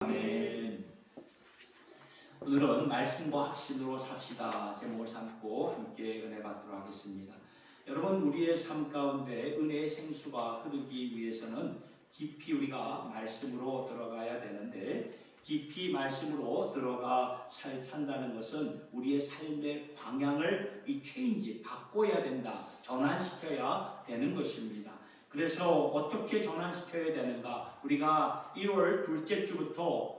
아멘. 오늘은 말씀과 확신으로 삽시다 제목을 삼고 함께 은혜 받도록 하겠습니다. 여러분, 우리의 삶 가운데 은혜의 생수가 흐르기 위해서는 깊이 우리가 말씀으로 들어가야 되는데, 깊이 말씀으로 들어가 산다는 것은 우리의 삶의 방향을 체인지 바꿔야 된다, 전환시켜야 되는 것입니다. 그래서 어떻게 전환시켜야 되는가? 우리가 1월 둘째 주부터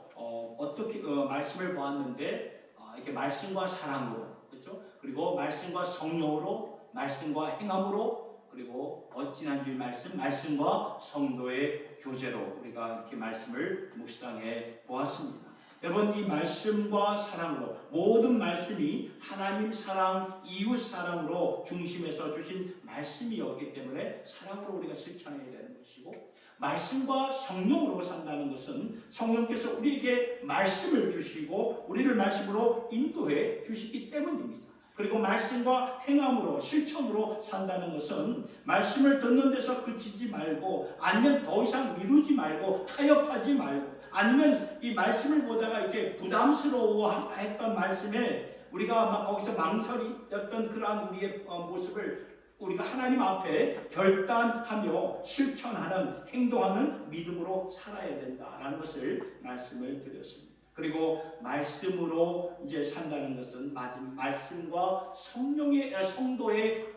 어떻게 말씀을 보았는데, 이렇게 말씀과 사랑으로, 그렇죠? 그리고 말씀과 성령으로, 말씀과 행함으로, 그리고 지난주의 말씀과 성도의 교제로 우리가 이렇게 말씀을 묵상해 보았습니다. 여러분, 이 말씀과 사랑으로, 모든 말씀이 하나님 사랑, 이웃 사랑으로 중심에서 주신 말씀이었기 때문에 사랑으로 우리가 실천해야 되는 것이고, 말씀과 성령으로 산다는 것은 성령께서 우리에게 말씀을 주시고 우리를 말씀으로 인도해 주시기 때문입니다. 그리고 말씀과 행함으로, 실천으로 산다는 것은 말씀을 듣는 데서 그치지 말고, 아니면 더 이상 미루지 말고, 타협하지 말고, 아니면 이 말씀을 보다가 이렇게 부담스러워했던 말씀에 우리가 막 거기서 망설였던 그러한 우리의 모습을 우리가 하나님 앞에 결단하며 실천하는, 행동하는 믿음으로 살아야 된다라는 것을 말씀을 드렸습니다. 그리고 말씀으로 이제 산다는 것은 말씀과 성도의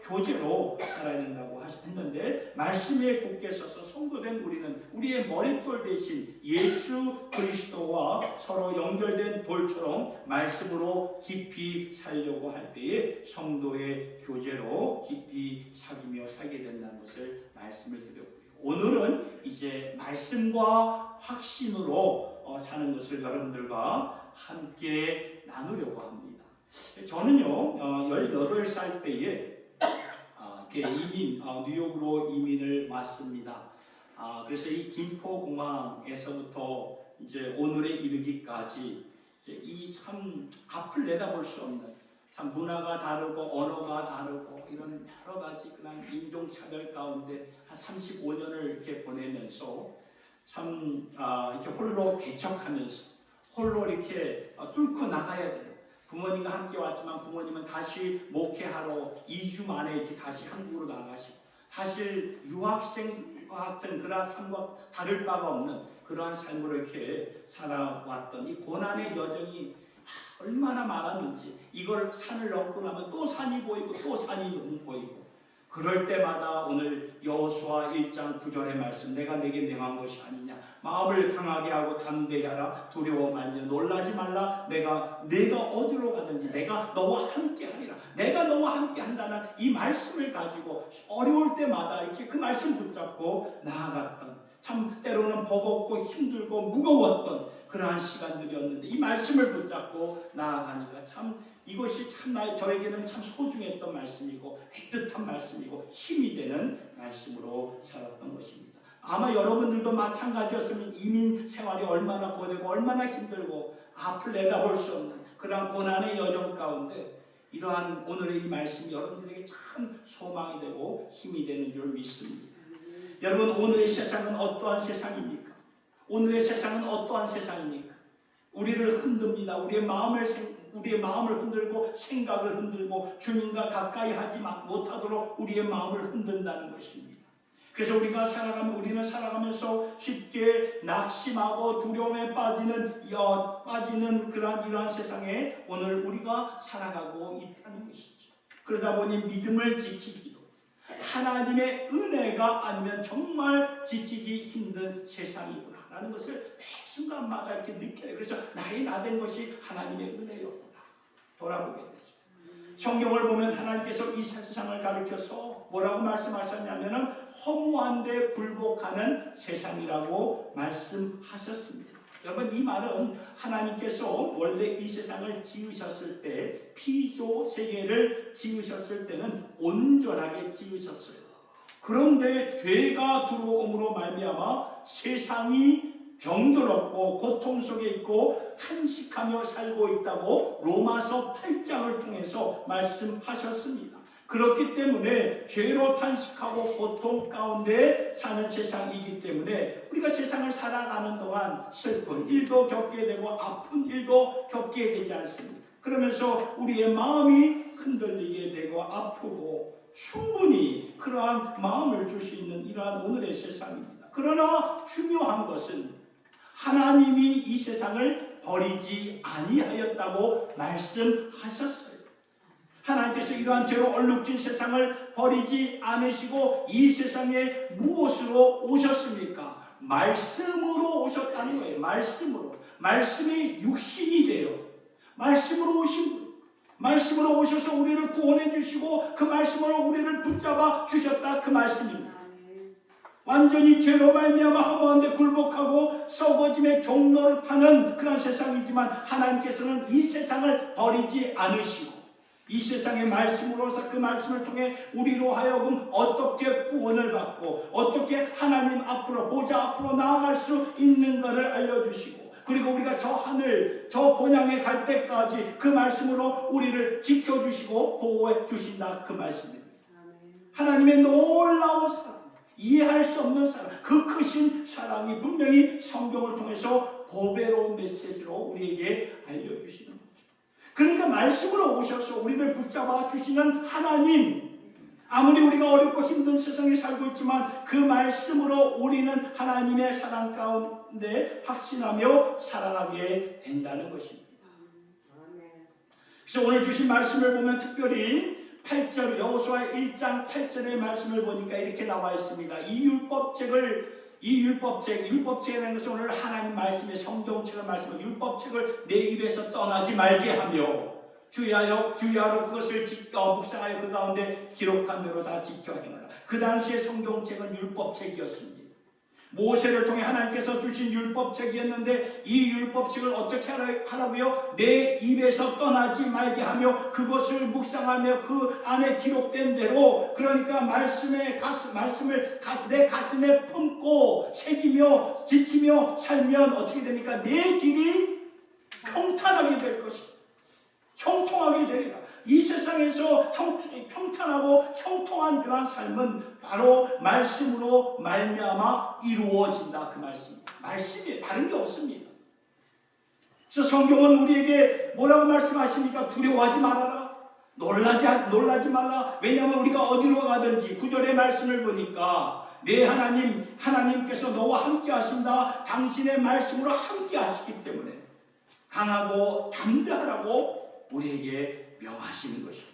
교제로 살아야 된다고 했는데, 말씀에 굳게 서서 성도된 우리는 우리의 머릿돌 대신 예수 그리스도와 서로 연결된 돌처럼 말씀으로 깊이 살려고 할 때에 성도의 교제로 깊이 사귀며 살게 된다는 것을 말씀을 드렸고요. 오늘은 이제 말씀과 확신으로 사는 것을 여러분들과 함께 나누려고 합니다. 저는요, 18살 때에 뉴욕으로 이민을 왔습니다. 그래서 이 김포공항에서부터 이제 오늘에 이르기까지 이 참 앞을 내다볼 수 없는, 참 문화가 다르고 언어가 다르고 이런 여러 가지 그냥 인종차별 가운데 한 35년을 이렇게 보내면서 참 이렇게 홀로 개척하면서 홀로 이렇게 뚫고 나가야 돼요. 부모님과 함께 왔지만 부모님은 다시 목회하러 2주 만에 이렇게 다시 한국으로 나가시고, 사실 유학생과 같은 그러한 삶과 다를 바가 없는 그러한 삶으로 이렇게 살아왔던 이 고난의 여정이 얼마나 많았는지, 이걸 산을 넘고 나면 또 산이 보이고 또 산이 보이고, 그럴 때마다 오늘 여호수아 1장 9절의 말씀, 내가 내게 명한 것이 아니냐, 마음을 강하게 하고 담대히 하라, 두려워 말며 놀라지 말라, 내가 어디로 가든지 내가 너와 함께 하리라. 내가 너와 함께 한다는 이 말씀을 가지고 어려울 때마다 이렇게 그 말씀 붙잡고 나아갔던, 참 때로는 버겁고 힘들고 무거웠던 그러한 시간들이었는데, 이 말씀을 붙잡고 나아가니까 참 이것이 참 저에게는 참 소중했던 말씀이고 애틋한 말씀이고 힘이 되는 말씀으로 살았던 것입니다. 아마 여러분들도 마찬가지였으면 이민 생활이 얼마나 고되고 얼마나 힘들고 앞을 내다볼 수 없는 그러한 고난의 여정 가운데 이러한 오늘의 이 말씀이 여러분들에게 참 소망이 되고 힘이 되는 줄 믿습니다. 여러분, 오늘의 세상은 어떠한 세상입니까? 오늘의 세상은 어떠한 세상입니까? 우리를 흔듭니다. 우리의 마음을 흔들고 생각을 흔들고 주님과 가까이 하지 못하도록 우리의 마음을 흔든다는 것입니다. 그래서 우리는 살아가면서 쉽게 낙심하고 두려움에 빠지는 이러한 세상에 오늘 우리가 살아가고 있다는 것이죠. 그러다 보니 믿음을 지키기도, 하나님의 은혜가 아니면 정말 지키기 힘든 세상이구나 라는 것을 매 순간마다 이렇게 느껴요. 그래서 나된 것이 하나님의 은혜였구나 돌아보게 되죠. 성경을 보면 하나님께서 이 세상을 가리켜서 뭐라고 말씀하셨냐면은 허무한데 굴복하는 세상이라고 말씀하셨습니다. 여러분, 이 말은 하나님께서 원래 이 세상을 지으셨을 때, 피조 세계를 지으셨을 때는 온전하게 지으셨어요. 그런데 죄가 들어옴으로 말미암아 세상이 병들었고 고통 속에 있고 탄식하며 살고 있다고 로마서 8장을 통해서 말씀하셨습니다. 그렇기 때문에 죄로 탄식하고 고통 가운데 사는 세상이기 때문에 우리가 세상을 살아가는 동안 슬픈 일도 겪게 되고 아픈 일도 겪게 되지 않습니까? 그러면서 우리의 마음이 흔들리게 되고 아프고 충분히 그러한 마음을 줄 수 있는 이러한 오늘의 세상입니다. 그러나 중요한 것은 하나님이 이 세상을 버리지 아니하였다고 말씀하셨어요. 하나님께서 이러한 죄로 얼룩진 세상을 버리지 않으시고 이 세상에 무엇으로 오셨습니까? 말씀으로 오셨다는 거예요. 말씀으로. 말씀이 육신이 돼요. 말씀으로 오신 분. 말씀으로 오셔서 우리를 구원해 주시고 그 말씀으로 우리를 붙잡아 주셨다. 그 말씀입니다. 완전히 죄로 말미암아 허무한데 굴복하고 썩어짐의 종로를 타는 그런 세상이지만 하나님께서는 이 세상을 버리지 않으시고 이 세상의 말씀으로서 그 말씀을 통해 우리로 하여금 어떻게 구원을 받고 어떻게 하나님 앞으로 보좌 앞으로 나아갈 수 있는가를 알려주시고 그리고 우리가 저 하늘 저 본향에 갈 때까지 그 말씀으로 우리를 지켜주시고 보호해 주신다. 그 말씀입니다. 하나님의 놀라운 사랑, 이해할 수 없는 사랑, 그 크신 사랑이 분명히 성경을 통해서 보배로운 메시지로 우리에게 알려주시는 거죠. 그러니까 말씀으로 오셔서 우리를 붙잡아 주시는 하나님, 아무리 우리가 어렵고 힘든 세상에 살고 있지만 그 말씀으로 우리는 하나님의 사랑 가운데 확신하며 살아가게 된다는 것입니다. 그래서 오늘 주신 말씀을 보면 특별히 8절 여호수아 1장 8절의 말씀을 보니까 이렇게 나와 있습니다. 이 율법책이라는 것은 오늘 하나님 말씀의 성경책을 말씀을 율법책을 내 입에서 떠나지 말게 하며 주의하여 그것을 묵상하여 그 가운데 기록한 대로 다 지켜 행하라. 그 당시의 성경책은 율법책이었습니다. 모세를 통해 하나님께서 주신 율법책이었는데 이 율법책을 어떻게 하라고요? 내 입에서 떠나지 말게 하며 그것을 묵상하며 그 안에 기록된 대로 그러니까 말씀을 내 가슴에 품고 새기며 지키며 살면 어떻게 됩니까? 내 길이 평탄하게 될 것입니다. 형통하게 되리라. 이 세상에서 평탄하고 형통한 그러한 삶은 바로 말씀으로 말미암아 이루어진다. 그 말씀입니다. 말씀이에요. 다른 게 없습니다. 그래서 성경은 우리에게 뭐라고 말씀하십니까? 두려워하지 말아라. 놀라지 말라. 왜냐하면 우리가 어디로 가든지 9절의 말씀을 보니까 내 하나님께서 너와 함께 하신다. 당신의 말씀으로 함께 하시기 때문에 강하고 담대하라고 우리에게 명하시는 것입니다.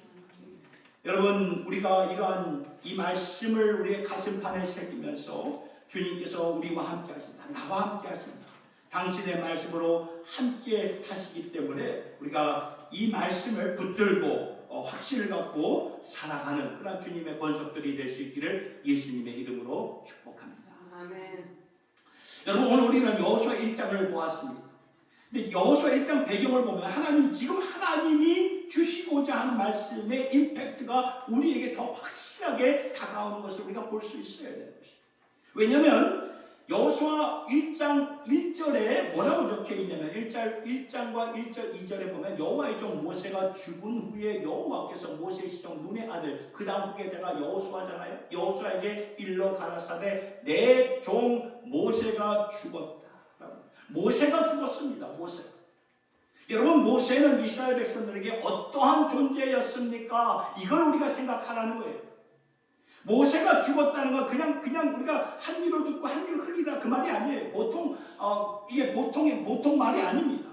여러분, 우리가 이러한 이 말씀을 우리의 가슴판에 새기면서 주님께서 우리와 함께 하신다. 나와 함께 하신다. 당신의 말씀으로 함께 하시기 때문에 우리가 이 말씀을 붙들고 확신을 갖고 살아가는 그런 주님의 권속들이 될 수 있기를 예수님의 이름으로 축복합니다. 아멘. 여러분, 오늘 우리는 여호수아 1장을 보았습니다. 근데 여호수아 1장 배경을 보면 하나님이 주시고자 하는 말씀의 임팩트가 우리에게 더 확실하게 다가오는 것을 우리가 볼 수 있어야 되는 것입니다. 왜냐하면 여호수아 1장 1절에 뭐라고 적혀 있냐면 1장과 1절 2절에 보면 여호와의 종 모세가 죽은 후에 여호와께서 모세의 시종 눈의 아들 그 다음 후계자가 여호수아잖아요. 여호수아에게 일러 가라사대 내 종 모세가 죽었다. 모세가 죽었습니다. 여러분, 모세는 이스라엘 백성들에게 어떠한 존재였습니까? 이걸 우리가 생각하라는 거예요. 모세가 죽었다는 건 그냥 우리가 한 귀로 듣고 한 귀로 흘리라 그 말이 아니에요. 이게 보통 말이 아닙니다.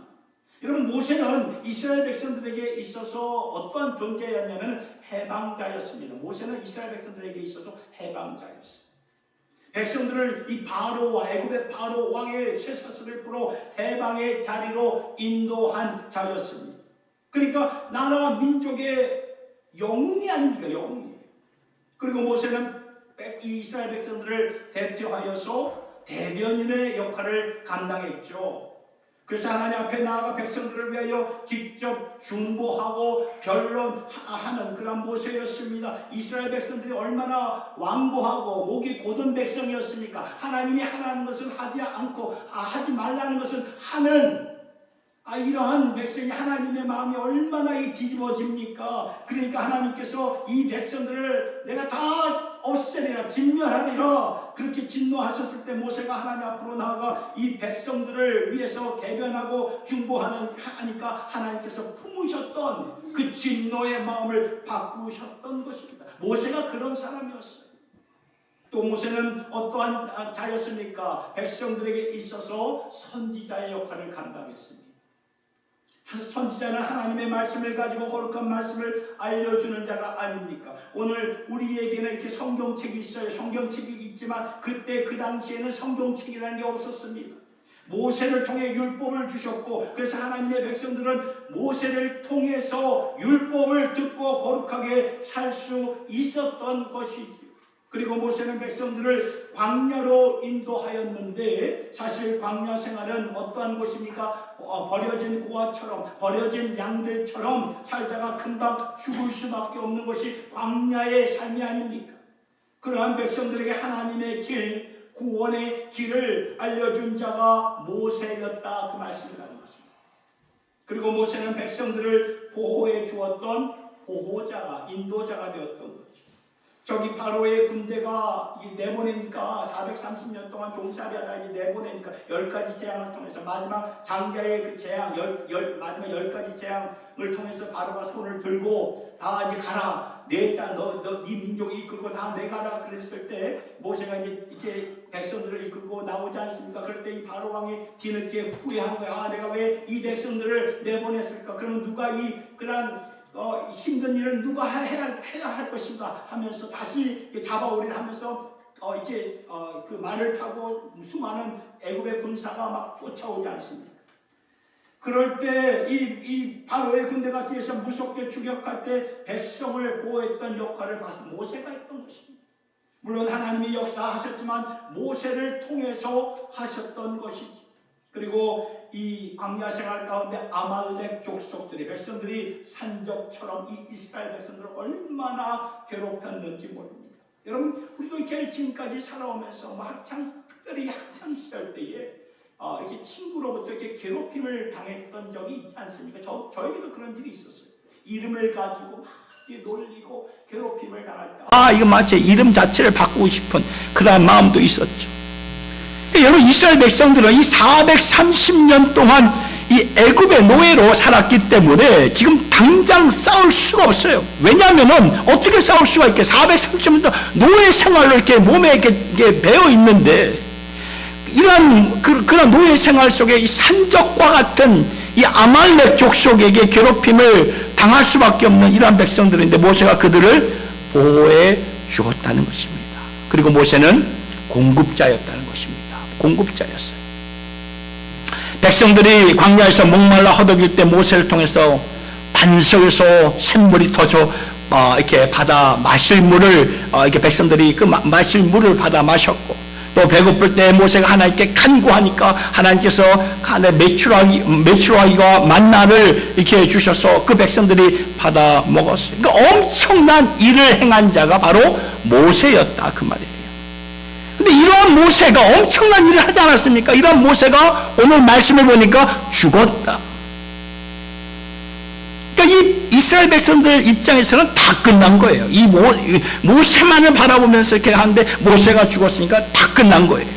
여러분, 모세는 이스라엘 백성들에게 있어서 어떠한 존재였냐면 해방자였습니다. 모세는 이스라엘 백성들에게 있어서 해방자였어요. 백성들을 이 바로와 애굽의 바로 왕의 쇠사슬을 풀어 해방의 자리로 인도한 자였습니다. 그러니까 나라 민족의 영웅이 아닙니까? 영웅이에요. 그리고 모세는 이스라엘 백성들을 대표하여서 대변인의 역할을 감당했죠. 그래서 하나님 앞에 나아가 백성들을 위하여 직접 중보하고 변론하는 그런 모세였습니다. 이스라엘 백성들이 얼마나 완고하고 목이 곧은 백성이었습니까? 하나님이 하라는 것은 하지 않고 하지 말라는 것은 하는 이러한 백성이 하나님의 마음이 얼마나 뒤집어집니까? 그러니까 하나님께서 이 백성들을 내가 다 없애리라, 진멸하리라, 그렇게 진노하셨을 때 모세가 하나님 앞으로 나아가 이 백성들을 위해서 대변하고 중보하니까 하나님께서 품으셨던 그 진노의 마음을 바꾸셨던 것입니다. 모세가 그런 사람이었어요. 또 모세는 어떠한 자였습니까? 백성들에게 있어서 선지자의 역할을 감당했습니다. 선지자는 하나님의 말씀을 가지고 거룩한 말씀을 알려주는 자가 아닙니까? 오늘 우리에게는 이렇게 성경책이 있어요. 성경책이 있지만 그때 그 당시에는 성경책이라는 게 없었습니다. 모세를 통해 율법을 주셨고, 그래서 하나님의 백성들은 모세를 통해서 율법을 듣고 거룩하게 살 수 있었던 것이지요. 그리고 모세는 백성들을 광야로 인도하였는데, 사실 광야 생활은 어떠한 곳입니까? 버려진 고아처럼, 버려진 양들처럼 살다가 금방 죽을 수밖에 없는 것이 광야의 삶이 아닙니까? 그러한 백성들에게 하나님의 길, 구원의 길을 알려준 자가 모세였다, 그 말씀이라는 것입니다. 그리고 모세는 백성들을 보호해 주었던 보호자가, 인도자가 되었던 거죠. 저기 바로의 군대가 내보내니까 430년 동안 종살이 하다 내보내니까 10가지 재앙을 통해서 마지막 장자의 그 재앙, 마지막 10가지 재앙을 통해서 바로가 손을 들고 다 이제 가라, 네 민족을 이끌고 다 내가라 그랬을 때 모세가 이제 이렇게 백성들을 이끌고 나오지 않습니까? 그럴 때 이 바로 왕이 뒤늦게 후회한 거야. 내가 왜 이 백성들을 내보냈을까? 그러면 누가 그런 힘든 일을 누가 해야 할 것인가 하면서 다시 잡아오리라 하면서 그 말을 타고 수많은 애굽의 군사가 막 쫓아오지 않습니까? 그럴 때 이 바로의 군대가 뒤에서 무섭게 추격할 때 백성을 보호했던 역할을 봐서 모세가 했던 것입니다. 물론 하나님이 역사하셨지만 모세를 통해서 하셨던 것이지. 그리고 이 광야 생활 가운데 아말렉 족속들이, 백성들이 산적처럼 이 이스라엘 백성들을 얼마나 괴롭혔는지 모릅니다. 여러분, 우리도 이렇게 지금까지 살아오면서 특별히 학창 시절 때에 이렇게 친구로부터 이렇게 괴롭힘을 당했던 적이 있지 않습니까? 저에게도 그런 일이 있었어요. 이름을 가지고 놀리고 괴롭힘을 당할 때, 이거 마치 이름 자체를 바꾸고 싶은 그런 마음도 있었죠. 여러분, 이스라엘 백성들은 이 430년 동안 이 애굽의 노예로 살았기 때문에 지금 당장 싸울 수가 없어요. 왜냐하면은 어떻게 싸울 수가 있게, 430년 동안 노예 생활로 이렇게 몸에 이렇게 배어 있는데, 이러한 그런 노예 생활 속에 이 산적과 같은 이 아말렉 족속에게 괴롭힘을 당할 수밖에 없는 이러한 백성들인데 모세가 그들을 보호해 주었다는 것입니다. 그리고 모세는 공급자였다는 것입니다. 공급자였어요. 백성들이 광야에서 목말라 허덕일 때 모세를 통해서 반석에서 샘물이 터져 이렇게 받아 마실 물을 이렇게 백성들이 그 마실 물을 받아 마셨고, 또 배고플 때 모세가 하나님께 간구하니까 하나님께서 메추라기와 만나를 이렇게 주셔서 그 백성들이 받아 먹었어요. 그러니까 엄청난 일을 행한 자가 바로 모세였다, 그 말이에요. 근데 이러한 모세가 엄청난 일을 하지 않았습니까? 이러한 모세가 오늘 말씀을 보니까 죽었다. 그러니까 이 이스라엘 백성들 입장에서는 다 끝난 거예요. 이 모세만을 바라보면서 이렇게 하는데 모세가 죽었으니까 다 끝난 거예요.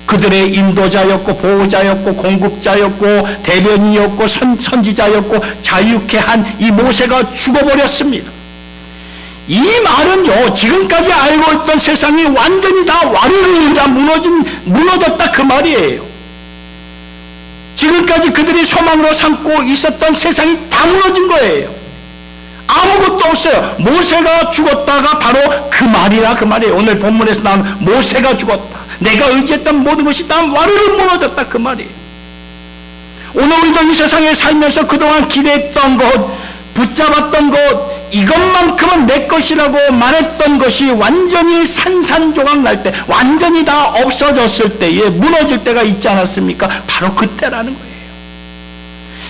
그들의 인도자였고 보호자였고 공급자였고 대변인이었고 선지자였고 자유케 한 이 모세가 죽어버렸습니다. 이 말은요, 지금까지 알고 있던 세상이 완전히 다 와르르 다 무너졌다, 그 말이에요. 지금까지 그들이 소망으로 삼고 있었던 세상이 다 무너진 거예요. 아무것도 없어요. 모세가 죽었다가 바로 그 말이라, 그 말이에요. 오늘 본문에서 나온 모세가 죽었다, 내가 의지했던 모든 것이 다 와르르 무너졌다, 그 말이에요. 오늘 우리도 이 세상에 살면서 그동안 기대했던 것, 붙잡았던 것, 이것만큼은 내 것이라고 말했던 것이 완전히 산산조각 날 때, 완전히 다 없어졌을 때에 무너질 때가 있지 않았습니까? 바로 그때라는 거예요.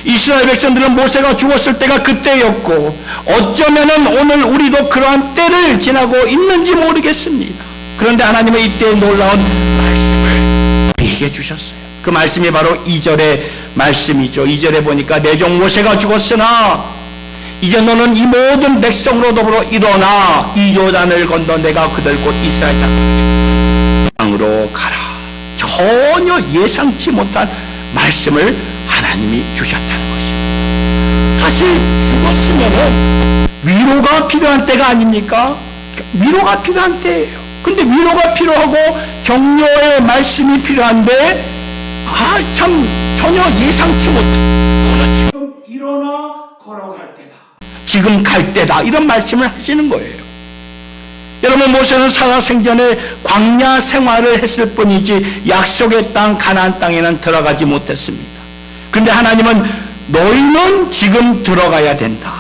이스라엘 백성들은 모세가 죽었을 때가 그때였고, 어쩌면은 오늘 우리도 그러한 때를 지나고 있는지 모르겠습니다. 그런데 하나님은 이때 놀라운 말씀을 우리에게 주셨어요. 그 말씀이 바로 2절에 말씀이죠. 2절에 보니까 내 종 모세가 죽었으나 이제 너는 이 모든 백성으로 더불어 일어나 이 요단을 건너 내가 그들 곧 이스라엘 땅으로 가라. 전혀 예상치 못한 말씀을 하나님이 주셨다는 것입니다. 사실 죽었으면은 위로가 필요한 때가 아닙니까? 위로가 필요한 때예요. 근데 위로가 필요하고 격려의 말씀이 필요한데 참 전혀 예상치 못한 너는 지금 일어나 걸어갈 때다. 지금 갈 때다. 이런 말씀을 하시는 거예요. 여러분, 모세는 살아생전에 광야 생활을 했을 뿐이지 약속의 땅 가나안 땅에는 들어가지 못했습니다. 그런데 하나님은 너희는 지금 들어가야 된다.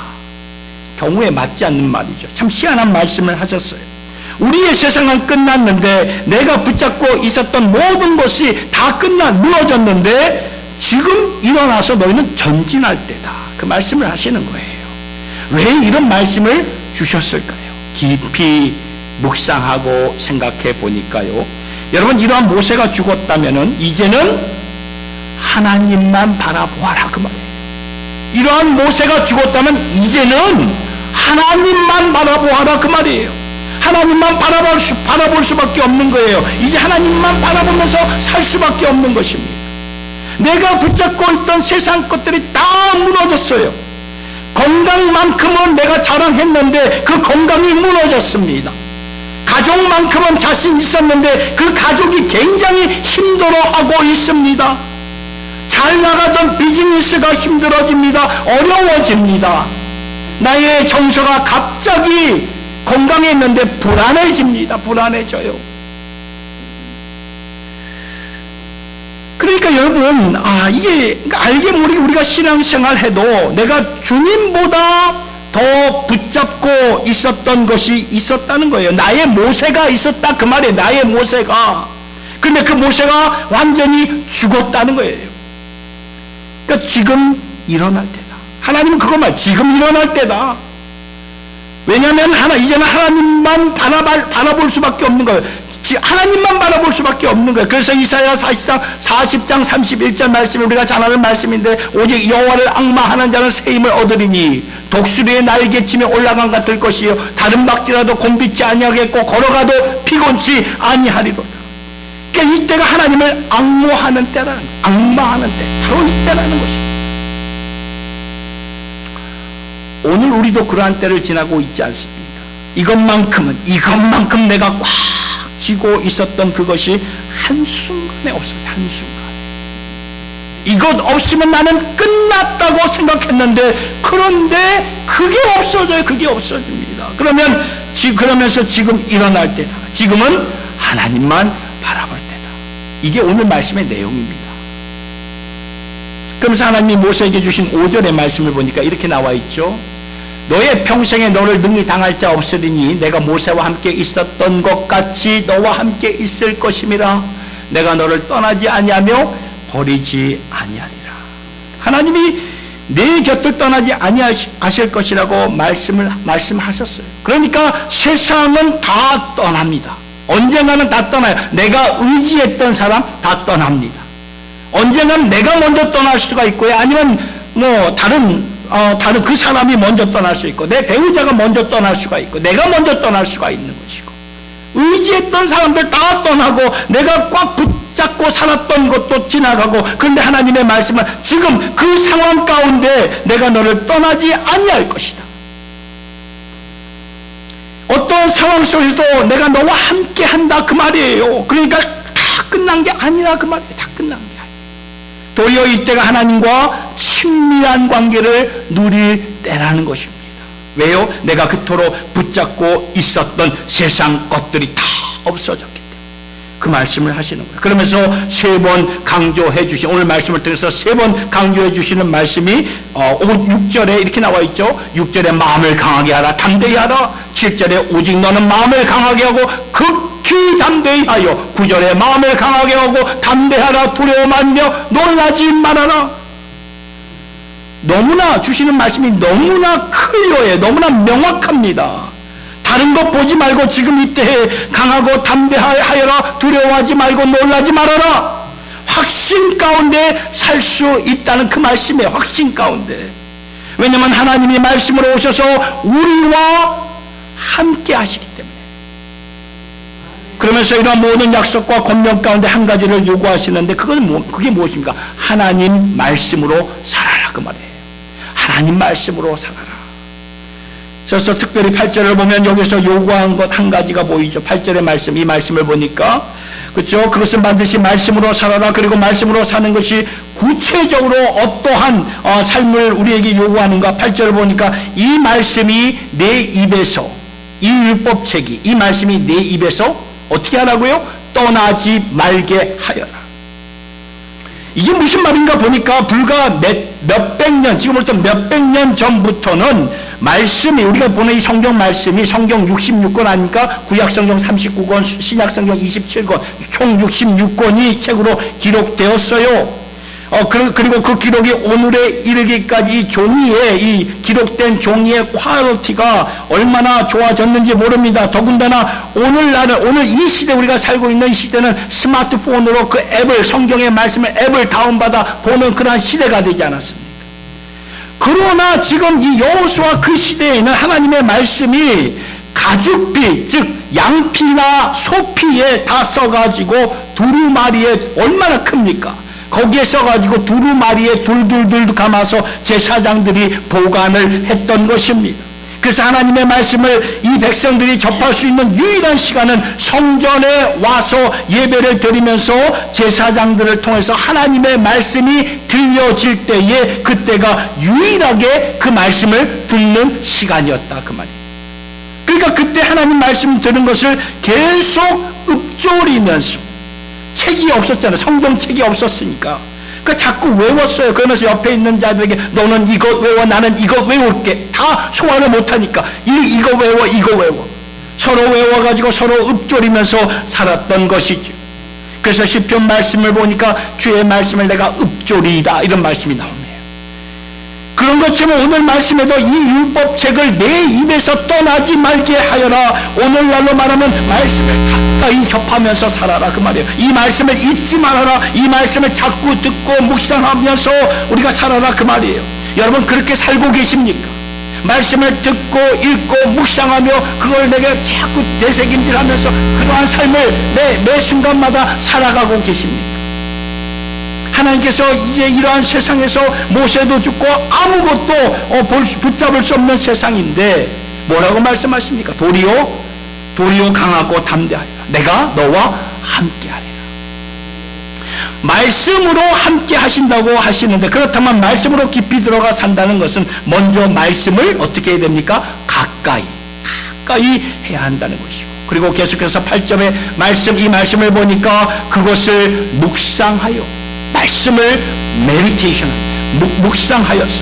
경우에 맞지 않는 말이죠. 참 희한한 말씀을 하셨어요. 우리의 세상은 끝났는데 내가 붙잡고 있었던 모든 것이 다 무너졌는데 지금 일어나서 너희는 전진할 때다. 그 말씀을 하시는 거예요. 왜 이런 말씀을 주셨을까요? 깊이 묵상하고 생각해 보니까요. 여러분, 이러한 모세가 죽었다면은 이제는 하나님만 바라보아라 그 말이에요. 이러한 모세가 죽었다면 이제는 하나님만 바라보아라 그 말이에요. 하나님만 바라볼 수밖에 없는 거예요. 이제 하나님만 바라보면서 살 수밖에 없는 것입니다. 내가 붙잡고 있던 세상 것들이 다 무너졌어요. 건강만큼은 내가 자랑했는데 그 건강이 무너졌습니다. 가족만큼은 자신 있었는데 그 가족이 굉장히 힘들어하고 있습니다. 잘 나가던 비즈니스가 힘들어집니다. 어려워집니다. 나의 정서가 갑자기 건강했는데 불안해집니다. 불안해져요. 그러니까 여러분, 이게 알게 모르게 우리가 신앙생활 해도 내가 주님보다 더 붙잡고 있었던 것이 있었다는 거예요. 나의 모세가 있었다 그 말이에요. 나의 모세가. 근데 그 모세가 완전히 죽었다는 거예요. 그러니까 지금 일어날 때다. 하나님은 그거 말, 지금 일어날 때다. 왜냐하면 이제는 하나님만 바라볼 수밖에 없는 거예요. 하나님만 바라볼 수밖에 없는 거예요. 그래서 이사야 40장 31절 말씀이 우리가 잘 아는 말씀인데 오직 여호와를 악마하는 자는 새 힘을 얻으리니 독수리의 날개침에 올라간 같을 것이요 다른 박쥐라도 곤비지 아니하겠고 걸어가도 피곤치 아니하리로다. 그러니까 이때가 하나님을 악모하는 때라는 거예요. 악마하는 때, 바로 이때라는 것입니다. 오늘 우리도 그러한 때를 지나고 있지 않습니까? 이것만큼 내가 꽉 쥐고 있었던 그것이 한순간에 없어져요. 한순간에. 이것 없으면 나는 끝났다고 생각했는데 그런데 그게 없어져요. 그게 없어집니다. 그러면서 지금 일어날 때다. 지금은 하나님만 바라볼 때다. 이게 오늘 말씀의 내용입니다. 그러면서 하나님이 모세에게 주신 5절의 말씀을 보니까 이렇게 나와 있죠. 너의 평생에 너를 능히 당할 자 없으리니 내가 모세와 함께 있었던 것 같이 너와 함께 있을 것임이라. 내가 너를 떠나지 아니하며 버리지 아니하리라. 하나님이 내 곁을 떠나지 아니하실 것이라고 말씀하셨어요. 그러니까 세상은 다 떠납니다. 언젠가는 다 떠나요. 내가 의지했던 사람 다 떠납니다. 언젠가는 내가 먼저 떠날 수가 있고요. 아니면 다른 그 사람이 먼저 떠날 수 있고 내 배우자가 먼저 떠날 수가 있고 내가 먼저 떠날 수가 있는 것이고 의지했던 사람들 다 떠나고 내가 꽉 붙잡고 살았던 것도 지나가고 그런데 하나님의 말씀은 지금 그 상황 가운데 내가 너를 떠나지 아니할 것이다. 어떤 상황 속에서도 내가 너와 함께 한다 그 말이에요. 그러니까 다 끝난 게 아니라 그 말이에요. 다 끝난 게 도리어 이때가 하나님과 친밀한 관계를 누릴 때라는 것입니다. 왜요? 내가 그토록 붙잡고 있었던 세상 것들이 다 없어졌기 때문에 그 말씀을 하시는 거예요. 그러면서 3번 강조해 주신 오늘 말씀을 통해서 3번 강조해 주시는 말씀이 6절에 이렇게 나와 있죠. 6절에 마음을 강하게 하라 담대히 하라. 7절에 오직 너는 마음을 강하게 하고 극히 담대히 하여 9절에 마음을 강하게 하고 담대하라 두려워 말며 놀라지 말아라. 너무나 주시는 말씀이 너무나 클리어해요. 너무나 명확합니다. 다른 것 보지 말고 지금 이때 강하고 담대하여라. 두려워하지 말고 놀라지 말아라. 확신 가운데 살 수 있다는 그 말씀의 확신 가운데. 왜냐하면 하나님이 말씀으로 오셔서 우리와 함께 하시기 때문에. 그러면서 이러한 모든 약속과 권면 가운데 한 가지를 요구하시는데 그게 무엇입니까? 하나님 말씀으로 살아라, 그 말이에요. 하나님 말씀으로 살아라. 그래서 특별히 8절을 보면 여기서 요구한 것 한 가지가 보이죠. 8절의 말씀, 이 말씀을 보니까, 그렇죠? 그것은 반드시 말씀으로 살아라. 그리고 말씀으로 사는 것이 구체적으로 어떠한 삶을 우리에게 요구하는가. 8절을 보니까 이 말씀이 내 입에서, 이 율법책이, 이 말씀이 내 입에서 어떻게 하라고요? 떠나지 말게 하여라. 이게 무슨 말인가 보니까 불과 몇백 년, 지금부터 몇백 년 전부터는 말씀이, 우리가 보는 이 성경 말씀이 성경 66권 아닙니까? 구약성경 39권, 신약성경 27권, 총 66권이 책으로 기록되었어요. 그리고 그 기록이 오늘에 이르기까지 이 종이에, 이 기록된 종이의 퀄리티가 얼마나 좋아졌는지 모릅니다. 더군다나 오늘 이 시대, 우리가 살고 있는 이 시대는 스마트폰으로 그 앱을, 성경의 말씀을 앱을 다운받아 보는 그러한 시대가 되지 않았습니까? 그러나 지금 이 여호수아 그 시대에는 하나님의 말씀이 가죽비, 즉 양피나 소피에 다 써가지고 두루마리에, 얼마나 큽니까? 거기에 써가지고 두루마리에 둘둘둘 감아서 제사장들이 보관을 했던 것입니다. 그래서 하나님의 말씀을 이 백성들이 접할 수 있는 유일한 시간은 성전에 와서 예배를 드리면서 제사장들을 통해서 하나님의 말씀이 들려질 때에, 그때가 유일하게 그 말씀을 듣는 시간이었다, 그 말이에요. 그러니까 그때 하나님 말씀 듣는 것을 계속 읊조리면서, 책이 없었잖아요. 성경책이 없었으니까. 그러니까 자꾸 외웠어요. 그러면서 옆에 있는 자들에게 너는 이거 외워, 나는 이거 외울게. 다 소화를 못하니까 이거 외워, 이거 외워. 서로 외워가지고 서로 읊조리면서 살았던 것이죠. 그래서 시편 말씀을 보니까 주의 말씀을 내가 읊조리이다, 이런 말씀이 나옵니다. 그런 것처럼 오늘 말씀에도 이 율법책을 내 입에서 떠나지 말게 하여라. 오늘날로 말하면 말씀을 가까이 접하면서 살아라, 그 말이에요. 이 말씀을 잊지 말아라. 이 말씀을 자꾸 듣고 묵상하면서 우리가 살아라, 그 말이에요. 여러분 그렇게 살고 계십니까? 말씀을 듣고 읽고 묵상하며 그걸 내게 자꾸 되새김질하면서 그러한 삶을 매 순간마다 살아가고 계십니까? 하나님께서 이제 이러한 세상에서 모세도 죽고 아무것도 붙잡을 수 없는 세상인데 뭐라고 말씀하십니까? 도리어 강하고 담대하리라. 내가 너와 함께하리라. 말씀으로 함께 하신다고 하시는데, 그렇다면 말씀으로 깊이 들어가 산다는 것은 먼저 말씀을 어떻게 해야 됩니까? 가까이 해야 한다는 것이고, 그리고 계속해서 8절의 말씀, 이 말씀을 보니까 그것을 묵상하여, 말씀을 메디테이션, 묵상하여서.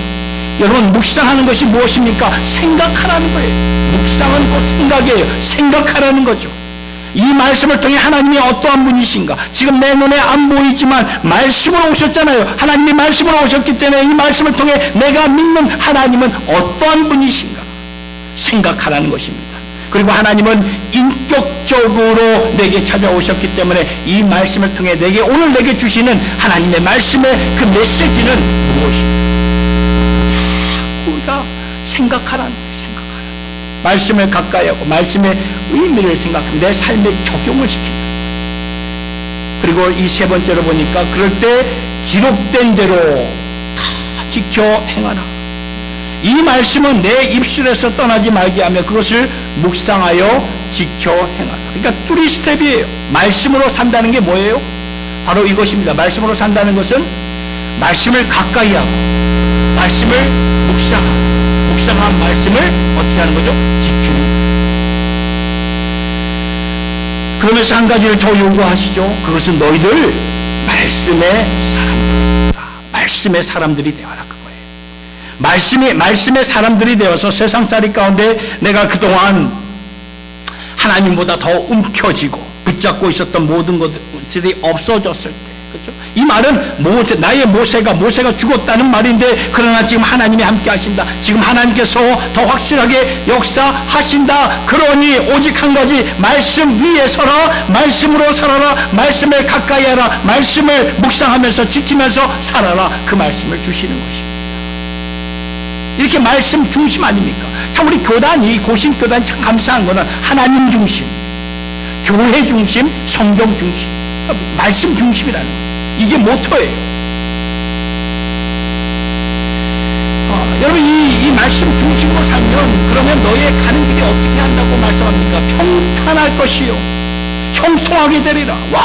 여러분 묵상하는 것이 무엇입니까? 생각하라는 거예요. 묵상은 곧 생각이에요. 생각하라는 거죠. 이 말씀을 통해 하나님이 어떠한 분이신가, 지금 내 눈에 안 보이지만 말씀으로 오셨잖아요. 하나님이 말씀으로 오셨기 때문에 이 말씀을 통해 내가 믿는 하나님은 어떠한 분이신가 생각하라는 것입니다. 그리고 하나님은 인격적으로 내게 찾아오셨기 때문에 이 말씀을 통해 오늘 내게 주시는 하나님의 말씀의 그 메시지는 무엇인가, 우리가 생각하라는 거예요. 말씀을 가까이 하고 말씀의 의미를 생각하면 내 삶에 적용을 시킨다. 그리고 이 세 번째로 보니까 그럴 때 기록된 대로 다 지켜 행하라. 이 말씀은 내 입술에서 떠나지 말게 하며 그것을 묵상하여 지켜 행하라. 그러니까 3스텝이에요. 말씀으로 산다는 게 뭐예요? 바로 이것입니다. 말씀으로 산다는 것은 말씀을 가까이 하고 말씀을 묵상하고, 묵상한 말씀을 어떻게 하는 거죠? 지키는 거죠. 그러면서 한 가지를 더 요구하시죠. 그것은 너희들 말씀의 사람들이 되어라, 그거예요. 말씀의 사람들이 되어서 세상살이 가운데 내가 그동안 하나님보다 더 움켜쥐고 붙잡고 있었던 모든 것들이 없어졌을 때, 그렇죠? 이 말은 나의 모세가 죽었다는 말인데, 그러나 지금 하나님이 함께 하신다. 지금 하나님께서 더 확실하게 역사하신다. 그러니 오직 한 가지, 말씀 위에 서라, 말씀으로 살아라, 말씀을 가까이 하라, 말씀을 묵상하면서 지키면서 살아라. 그 말씀을 주시는 것입니다. 이렇게 말씀 중심 아닙니까? 참 우리 교단이, 고신교단이 참 감사한 거는 하나님 중심, 교회 중심, 성경 중심, 말씀 중심이라는 거예요. 이게 모토예요. 여러분, 이 말씀 중심으로 살면, 그러면 너의 가는 길이 어떻게 한다고 말씀합니까? 평탄할 것이요, 형통하게 되리라. 와,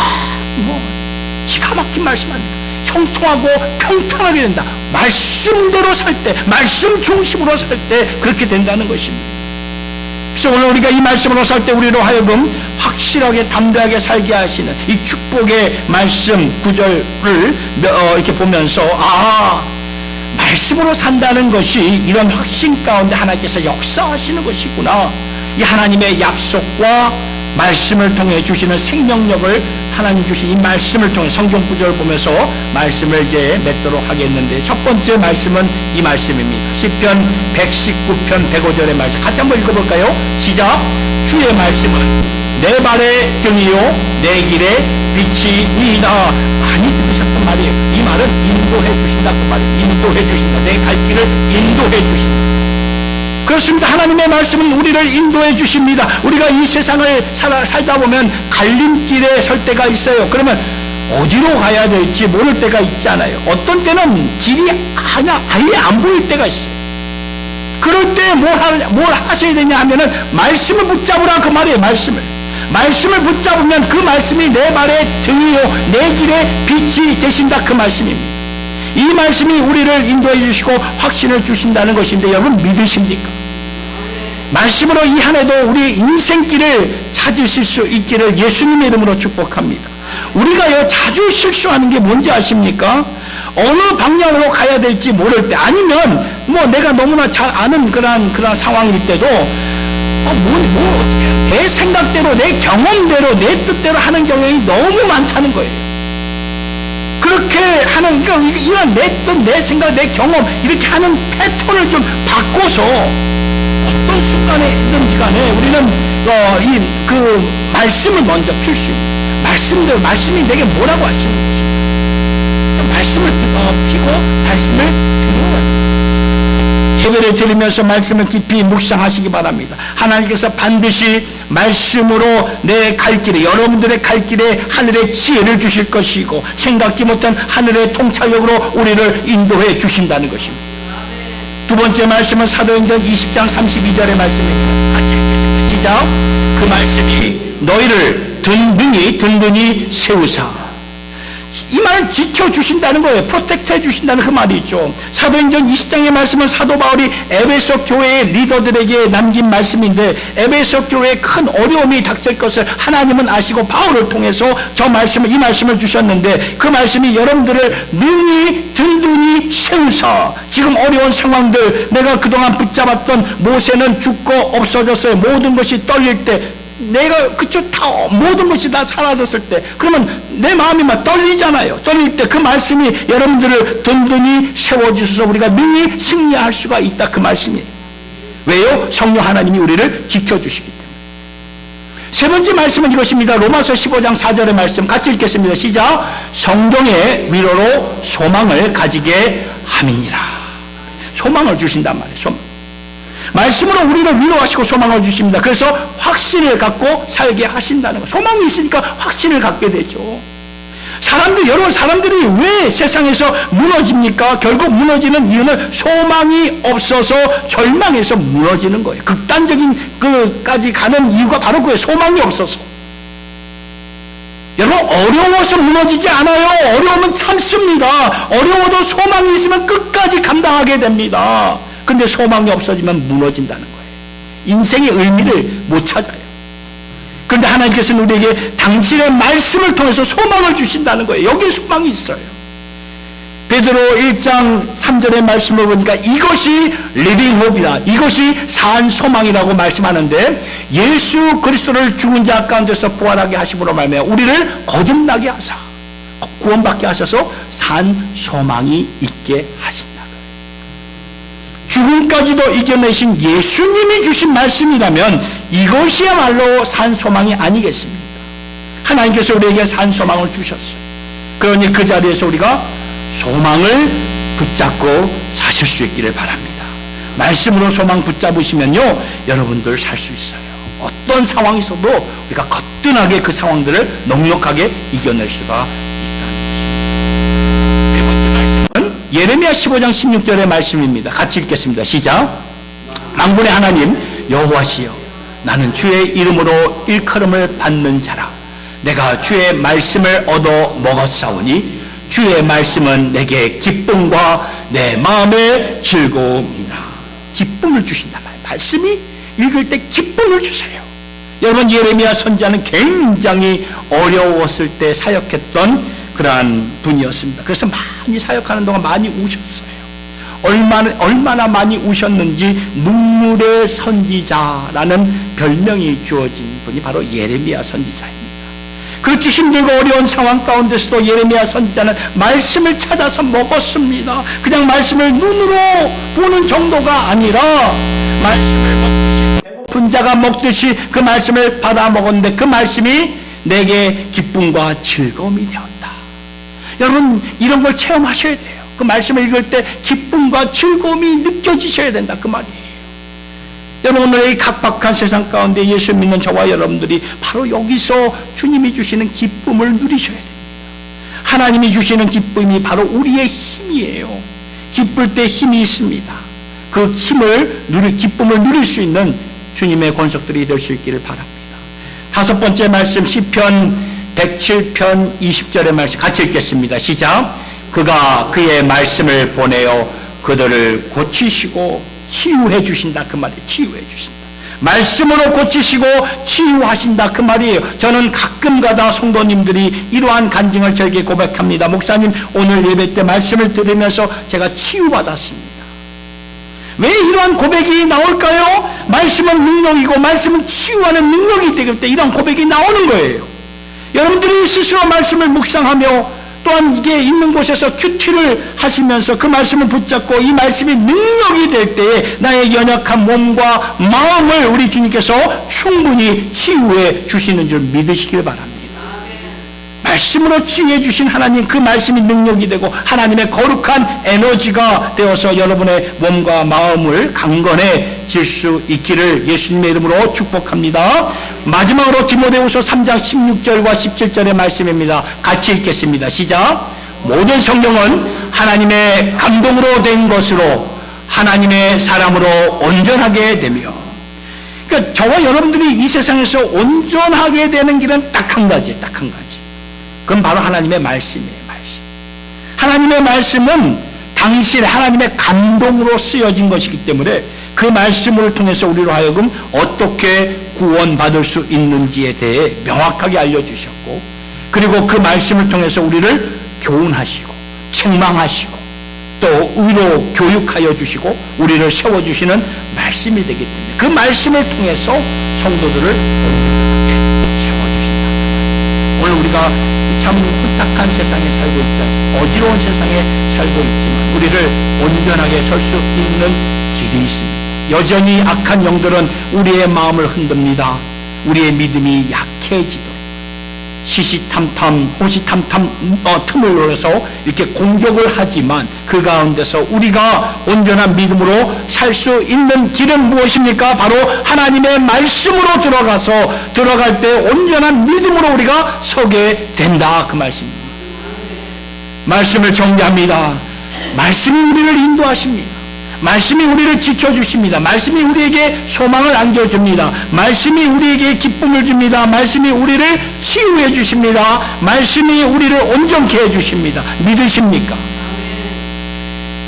기가 막힌 말씀 아닙니까? 형통하고 평탄하게 된다. 말씀대로 살 때, 말씀 중심으로 살 때 그렇게 된다는 것입니다. 그래서 오늘 우리가 이 말씀으로 살 때 우리로 하여금 확실하게 담대하게 살게 하시는 이 축복의 말씀 구절을 이렇게 보면서, 말씀으로 산다는 것이 이런 확신 가운데 하나님께서 역사하시는 것이구나. 이 하나님의 약속과 말씀을 통해 주시는 생명력을, 하나님 주신 이 말씀을 통해 성경 구절을 보면서 말씀을 이제 맺도록 하겠는데, 첫 번째 말씀은 이 말씀입니다. 시편 119편 105절의 말씀 같이 한번 읽어볼까요? 시작. 주의 말씀은 내 발의 등이요 내 길의 빛이니이다. 많이 들으셨단 말이에요. 이 말은 인도해 주신다 그 말이에요. 인도해 주신다. 내 갈 길을 인도해 주신다. 그렇습니다. 하나님의 말씀은 우리를 인도해 주십니다. 우리가 이 세상을 살다 보면 갈림길에 설 때가 있어요. 그러면 어디로 가야 될지 모를 때가 있잖아요. 어떤 때는 길이 아예 안 보일 때가 있어요. 그럴 때 뭘 하셔야 되냐 하면은 말씀을 붙잡으라 그 말이에요. 말씀을 붙잡으면 그 말씀이 내 발의 등이요 내 길의 빛이 되신다 그 말씀입니다. 이 말씀이 우리를 인도해 주시고 확신을 주신다는 것인데, 여러분 믿으십니까? 말씀으로 이 한 해도 우리의 인생길을 찾으실 수 있기를 예수님의 이름으로 축복합니다. 우리가요 자주 실수하는 게 뭔지 아십니까? 어느 방향으로 가야 될지 모를 때, 아니면 내가 너무나 잘 아는 그런 상황일 때도 내 생각대로, 내 경험대로, 내 뜻대로 하는 경향이 너무 많다는 거예요. 그렇게 하는, 그러니까 이런 내 뜻, 내 생각, 내 경험, 이렇게 하는 패턴을 좀 바꿔서 어떤 순간에든지 간에 우리는 그 말씀을 먼저 필수입니다. 말씀대로, 말씀이 내게 뭐라고 하시는지 말씀을 피고 말씀을 들어야, 예배를 드리면서 말씀을 깊이 묵상하시기 바랍니다. 하나님께서 반드시 말씀으로 내 갈 길에, 여러분들의 갈 길에 하늘의 지혜를 주실 것이고, 생각지 못한 하늘의 통찰력으로 우리를 인도해 주신다는 것입니다. 두 번째 말씀은 사도행전 20장 32절의 말씀입니다. 같이 읽겠습니다. 시작. 그 말씀이 너희를 든든히 세우사. 이 말을 지켜주신다는 거예요. 프로텍트 해주신다는 그 말이죠. 사도행전 20장의 말씀은 사도 바울이 에베소 교회의 리더들에게 남긴 말씀인데, 에베소 교회에 큰 어려움이 닥칠 것을 하나님은 아시고 바울을 통해서 이 말씀을 주셨는데, 그 말씀이 여러분들을 능히 든든히 세우사. 지금 어려운 상황들, 내가 그동안 붙잡았던 모세는 죽고 없어졌어요. 모든 것이 떨릴 때, 내가 모든 것이 다 사라졌을 때, 그러면 내 마음이 막 떨리잖아요. 떨릴 때 그 말씀이 여러분들을 든든히 세워주셔서 우리가 능히 승리할 수가 있다 그 말씀이에요. 왜요? 성령 하나님이 우리를 지켜주시기 때문에. 세 번째 말씀은 이것입니다. 로마서 15장 4절의 말씀 같이 읽겠습니다. 시작. 성경의 위로로 소망을 가지게 함이니라. 소망을 주신단 말이에요. 소망. 말씀으로 우리를 위로하시고 소망을 주십니다. 그래서 확신을 갖고 살게 하신다는 거. 소망이 있으니까 확신을 갖게 되죠. 여러분, 사람들이 왜 세상에서 무너집니까? 결국 무너지는 이유는 소망이 없어서 절망해서 무너지는 거예요. 극단적인 그까지 가는 이유가 바로 그거예요. 소망이 없어서. 여러분, 어려워서 무너지지 않아요. 어려움은 참습니다. 어려워도 소망이 있으면 끝까지 감당하게 됩니다. 근데 소망이 없어지면 무너진다는 거예요. 인생의 의미를 못 찾아요. 그런데 하나님께서는 우리에게 당신의 말씀을 통해서 소망을 주신다는 거예요. 여기에 소망이 있어요. 베드로 1장 3절의 말씀을 보니까 이것이 리빙 홉이다. 이것이 산 소망이라고 말씀하는데, 예수 그리스도를 죽은 자 가운데서 부활하게 하심으로 말미암아 우리를 거듭나게 하사 구원받게 하셔서 산 소망이 있게 하신다. 죽음까지도 이겨내신 예수님이 주신 말씀이라면 이것이야말로 산 소망이 아니겠습니까? 하나님께서 우리에게 산 소망을 주셨어요. 그러니 그 자리에서 우리가 소망을 붙잡고 사실 수 있기를 바랍니다. 말씀으로 소망 붙잡으시면요, 여러분들 살 수 있어요. 어떤 상황이 있어도 우리가 거뜬하게 그 상황들을 넉넉하게 이겨낼 수가 있다는 것입니다. 네 번째 말씀은 예레미야 15장 16절의 말씀입니다. 같이 읽겠습니다. 시작. 만군의 하나님 여호와시여, 나는 주의 이름으로 일컬음을 받는 자라. 내가 주의 말씀을 얻어 먹었사오니 주의 말씀은 내게 기쁨과 내 마음의 즐거움이라. 기쁨을 주신다. 말씀이 읽을 때 기쁨을 주세요. 여러분, 예레미야 선지자는 굉장히 어려웠을 때 사역했던 그러한 분이었습니다. 그래서 많이 사역하는 동안 많이 우셨어요. 얼마나 많이 우셨는지 눈물의 선지자라는 별명이 주어진 분이 바로 예레미야 선지자입니다. 그렇게 힘들고 어려운 상황 가운데서도 예레미야 선지자는 말씀을 찾아서 먹었습니다. 그냥 말씀을 눈으로 보는 정도가 아니라 말씀을 먹듯이 배고픈 자가 먹듯이 그 말씀을 받아 먹었는데 그 말씀이 내게 기쁨과 즐거움이 되었다. 여러분, 이런 걸 체험하셔야 돼요. 그 말씀을 읽을 때 기쁨과 즐거움이 느껴지셔야 된다, 그 말이에요. 여러분, 오늘 이 각박한 세상 가운데 예수 믿는 저와 여러분들이 바로 여기서 주님이 주시는 기쁨을 누리셔야 됩니다. 하나님이 주시는 기쁨이 바로 우리의 힘이에요. 기쁠 때 힘이 있습니다. 그 기쁨을 누릴 수 있는 주님의 권속들이 될 수 있기를 바랍니다. 다섯 번째 말씀, 시편 107편 20절의 말씀 같이 읽겠습니다. 시작. 그가 그의 말씀을 보내어 그들을 고치시고 치유해 주신다, 그 말이에요. 치유해 주신다. 말씀으로 고치시고 치유하신다, 그 말이에요. 저는 가끔가다 성도님들이 이러한 간증을 저에게 고백합니다. 목사님, 오늘 예배 때 말씀을 들으면서 제가 치유받았습니다. 왜 이러한 고백이 나올까요? 말씀은 능력이고 말씀은 치유하는 능력이 있기 때문에 이러한 고백이 나오는 거예요. 여러분들이 스스로 말씀을 묵상하며 또한 이게 있는 곳에서 큐티를 하시면서 그 말씀을 붙잡고 이 말씀이 능력이 될 때에 나의 연약한 몸과 마음을 우리 주님께서 충분히 치유해 주시는 줄 믿으시길 바랍니다. 말씀으로 치유해 주신 하나님, 그 말씀이 능력이 되고 하나님의 거룩한 에너지가 되어서 여러분의 몸과 마음을 강건해질 수 있기를 예수님의 이름으로 축복합니다. 마지막으로 디모데후서 3장 16절과 17절의 말씀입니다. 같이 읽겠습니다. 시작. 모든 성경은 하나님의 감동으로 된 것으로 하나님의 사람으로 온전하게 되며, 그러니까 저와 여러분들이 이 세상에서 온전하게 되는 길은 딱 한 가지, 딱 한 가지. 그건 바로 하나님의 말씀이에요. 말씀. 하나님의 말씀은 당신 하나님의 감동으로 쓰여진 것이기 때문에 그 말씀을 통해서 우리로 하여금 어떻게 구원받을 수 있는지에 대해 명확하게 알려주셨고, 그리고 그 말씀을 통해서 우리를 교훈하시고 책망하시고 또 의로 교육하여 주시고 우리를 세워주시는 말씀이 되기 때문에 그 말씀을 통해서 성도들을 온전하게 세워주신다. 오늘 우리가 참 혼탁한 세상에 살고 있지 않습니까? 어지러운 세상에 살고 있지만 우리를 온전하게 설 수 있는 길이 있습니다. 여전히 악한 영들은 우리의 마음을 흔듭니다. 우리의 믿음이 약해지도록 시시탐탐 호시탐탐 틈을 노려서 이렇게 공격을 하지만 그 가운데서 우리가 온전한 믿음으로 살 수 있는 길은 무엇입니까? 바로 하나님의 말씀으로 들어갈 때 온전한 믿음으로 우리가 서게 된다, 그 말씀입니다. 말씀을 정죄합니다. 말씀이 우리를 인도하십니다. 말씀이 우리를 지켜주십니다. 말씀이 우리에게 소망을 안겨줍니다. 말씀이 우리에게 기쁨을 줍니다. 말씀이 우리를 치유해 주십니다. 말씀이 우리를 온전케 해주십니다. 믿으십니까?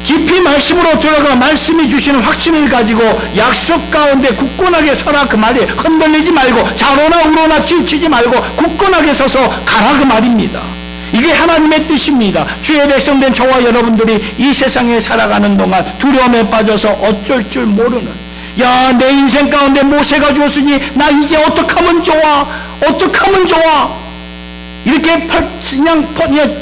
깊이 말씀으로 들어가 말씀이 주시는 확신을 가지고 약속 가운데 굳건하게 서라, 그 말이에요. 흔들리지 말고 좌로나 우로나 치우치지 말고 굳건하게 서서 가라, 그 말입니다. 이게 하나님의 뜻입니다. 주의 백성된 저와 여러분들이 이 세상에 살아가는 동안 두려움에 빠져서 어쩔 줄 모르는, 야, 내 인생 가운데 모세가 주었으니 나 이제 어떡하면 좋아, 어떡하면 좋아, 이렇게 그냥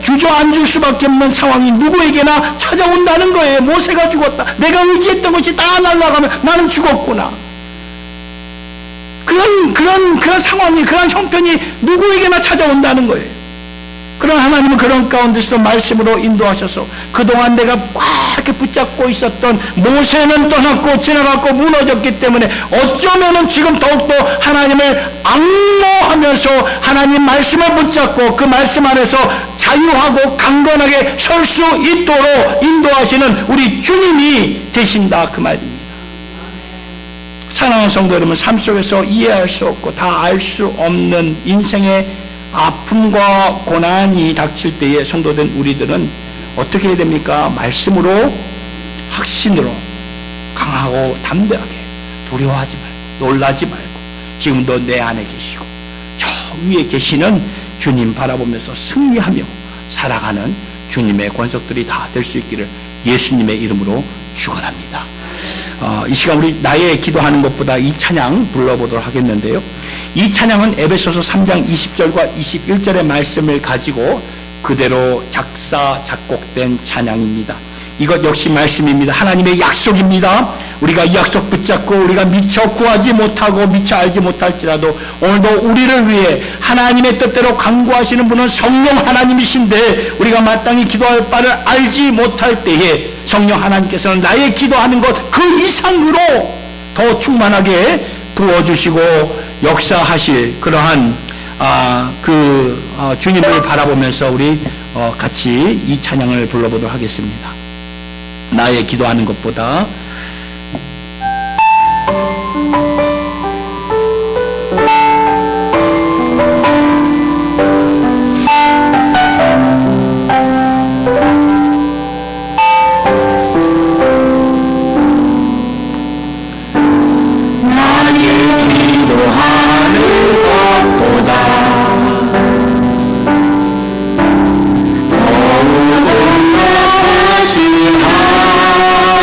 주저앉을 수밖에 없는 상황이 누구에게나 찾아온다는 거예요. 모세가 죽었다. 내가 의지했던 것이 다 날아가면 나는 죽었구나. 그런 상황이, 그런 형편이 누구에게나 찾아온다는 거예요. 그러나 하나님은 그런 가운데서도 말씀으로 인도하셔서 그동안 내가 꽉 이렇게 붙잡고 있었던 모세는 떠났고 지나갔고 무너졌기 때문에 어쩌면은 지금 더욱더 하나님을 앙모하면서 하나님 말씀을 붙잡고 그 말씀 안에서 자유하고 강건하게 설 수 있도록 인도하시는 우리 주님이 되신다, 그 말입니다. 사랑하는 성도 여러분, 삶 속에서 이해할 수 없고 다 알 수 없는 인생의 아픔과 고난이 닥칠 때에 성도된 우리들은 어떻게 해야 됩니까? 말씀으로, 확신으로 강하고 담대하게 두려워하지 말고 놀라지 말고 지금도 내 안에 계시고 저 위에 계시는 주님 바라보면서 승리하며 살아가는 주님의 권속들이 다 될 수 있기를 예수님의 이름으로 축원합니다. 이 시간 우리 나의 기도하는 것보다 이 찬양 불러보도록 하겠는데요. 이 찬양은 에베소서 3장 20절과 21절의 말씀을 가지고 그대로 작사 작곡된 찬양입니다. 이것 역시 말씀입니다. 하나님의 약속입니다. 우리가 이 약속 붙잡고 우리가 미처 구하지 못하고 미처 알지 못할지라도 오늘도 우리를 위해 하나님의 뜻대로 강구하시는 분은 성령 하나님이신데 우리가 마땅히 기도할 바를 알지 못할 때에 성령 하나님께서는 나의 기도하는 것 그 이상으로 더 충만하게 부어주시고 역사하실 그러한 주님을 바라보면서 우리 같이 이 찬양을 불러보도록 하겠습니다. 나의 기도하는 것보다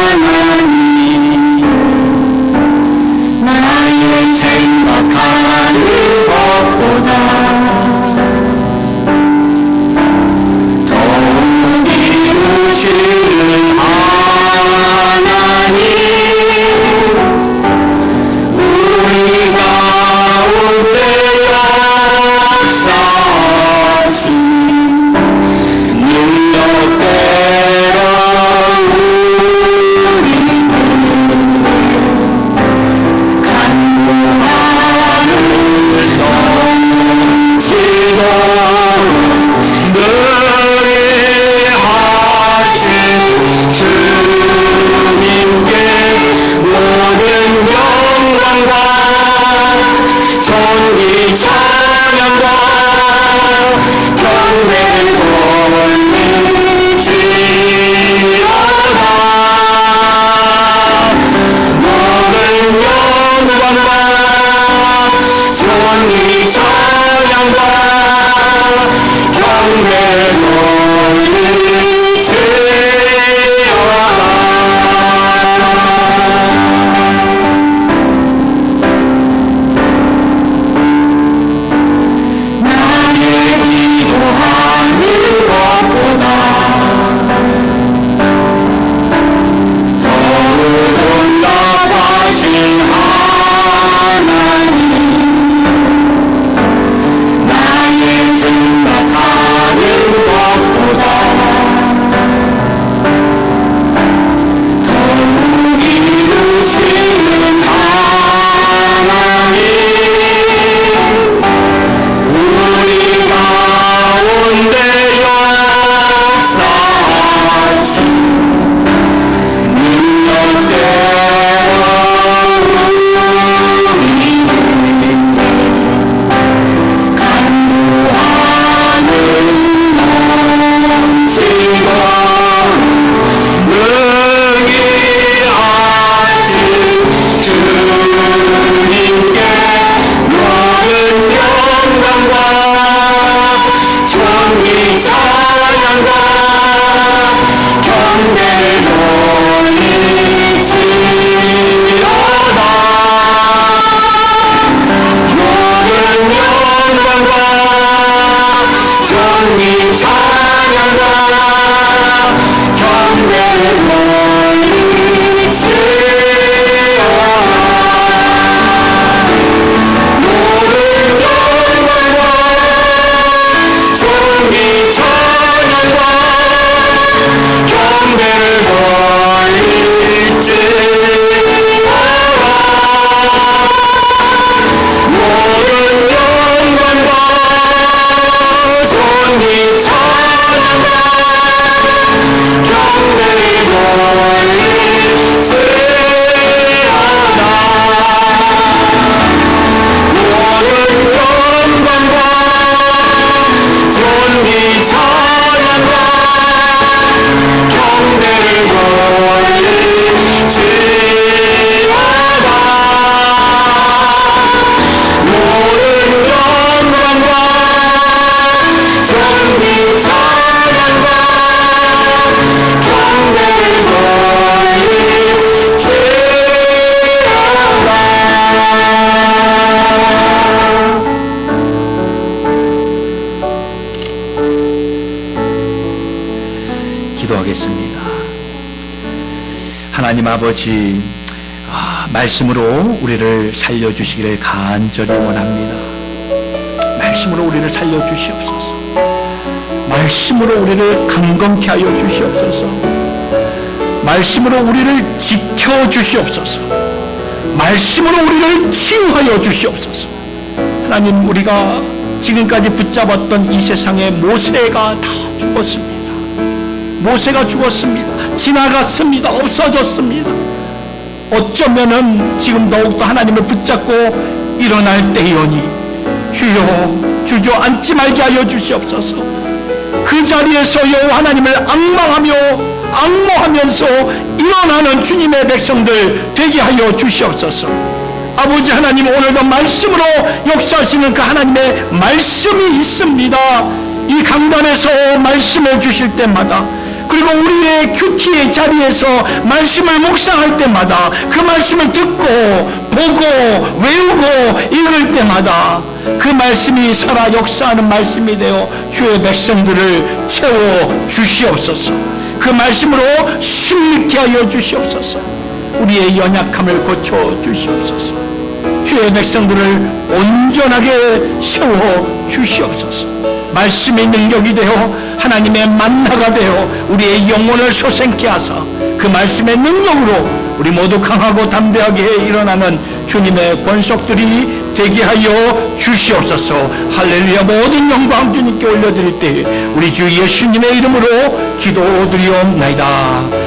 하나님 하나님 아버지, 말씀으로 우리를 살려주시기를 간절히 원합니다. 말씀으로 우리를 살려주시옵소서. 말씀으로 우리를 강건케 하여 주시옵소서. 말씀으로 우리를 지켜주시옵소서. 말씀으로 우리를 치유하여 주시옵소서. 하나님, 우리가 지금까지 붙잡았던 이 세상에 모세가 다 죽었습니다. 모세가 죽었습니다. 지나갔습니다. 없어졌습니다. 어쩌면은 지금 더욱더 하나님을 붙잡고 일어날 때이오니 주여 주저앉지 말게 하여 주시옵소서. 그 자리에서 여호와 하나님을 앙모하면서 일어나는 주님의 백성들 되게 하여 주시옵소서. 아버지 하나님, 오늘도 말씀으로 역사하시는 그 하나님의 말씀이 있습니다. 이 강단에서 말씀을 주실 때마다, 그리고 우리의 큐티의 자리에서 말씀을 묵상할 때마다, 그 말씀을 듣고 보고 외우고 읽을 때마다 그 말씀이 살아 역사하는 말씀이 되어 주의 백성들을 채워 주시옵소서. 그 말씀으로 힘있게 하여 주시옵소서. 우리의 연약함을 고쳐 주시옵소서. 주의 백성들을 온전하게 세워 주시옵소서. 말씀의 능력이 되어 하나님의 만나가 되어 우리의 영혼을 솟생케 하사 그 말씀의 능력으로 우리 모두 강하고 담대하게 일어나는 주님의 권속들이 되게 하여 주시옵소서. 할렐루야. 모든 영광 주님께 올려드릴 때 우리 주 예수님의 이름으로 기도드리옵나이다.